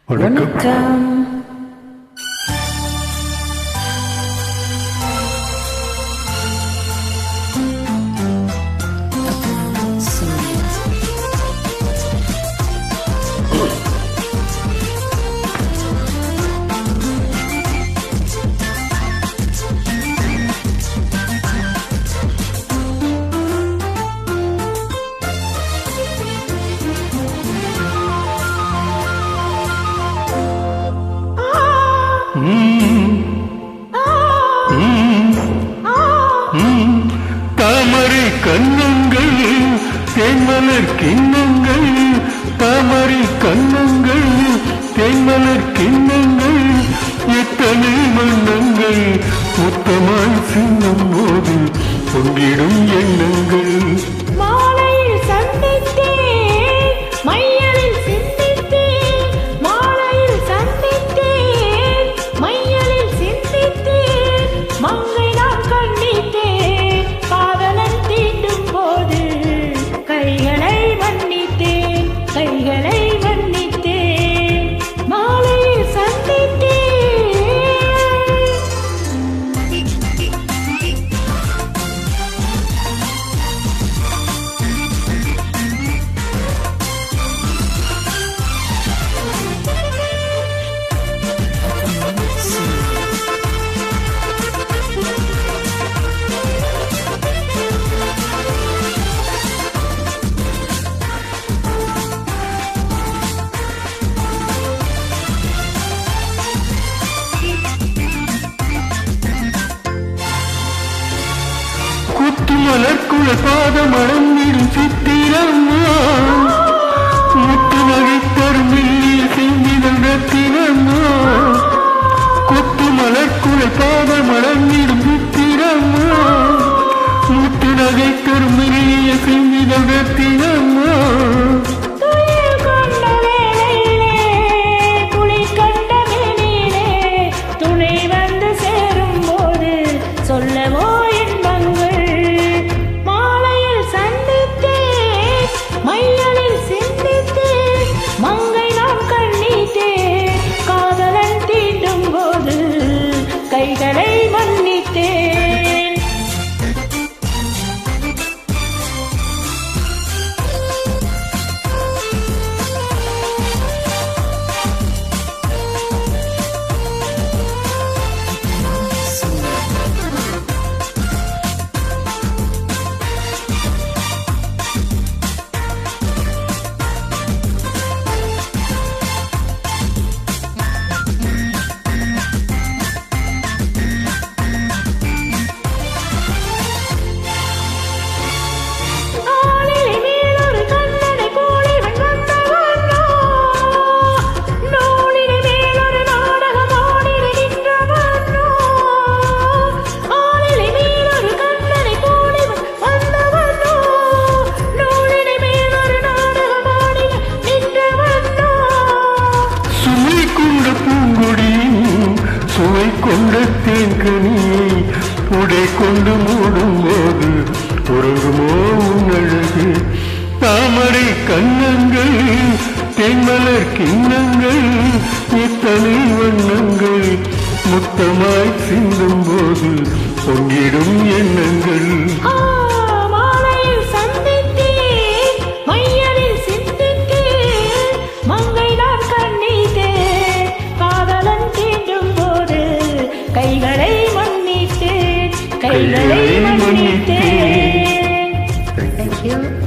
வணக்கம். தாமரை கண்ணங்கள் தேன்மலர் கிண்ணங்கள், தாமரை கண்ணங்கள் தேன்மலர் கிண்ணங்கள், எத்தனை வண்ணங்கள் மொத்தமாய் சின்னம் போது பொங்கிடும் எண்ணங்கள். குத்துமலர்க்குள் பாதமடம் நீடும் சித்திரம்மா, முத்து நகைத்தரும் மில்லில் செஞ்சிதழ் ரத்தினம்மா. குத்துமலர்க்குள் பாதமடம் நீடும் சித்திரம்மா, முத்து நகைத்தரும் மில்லில் செஞ்சிதழ் ரத்தினம்மா. சொல்லவோ இன்பங்கள் மாலையில் சந்தித்தேன், மையலில் சிந்தித்தேன், மங்கை நாம் கண்ணீட்டேன், காதலன் தீண்டும் போது கைகளை மன்னித்தேன். சுவை கொண்ட தேன்கனியை உடை கொண்டு மூடும் போது உறங்குமோ உன்னழகு. தாமரை கண்ணங்கள் தேன்மலர் கிண்ணங்கள், எத்தனை வண்ணங்கள் முத்தமாய் சிந்தும் போது பொங்கிடும் எண்ணங்கள். கைகளை மன்னித்தேன், கைகளை மன்னித்தேன். Thank you.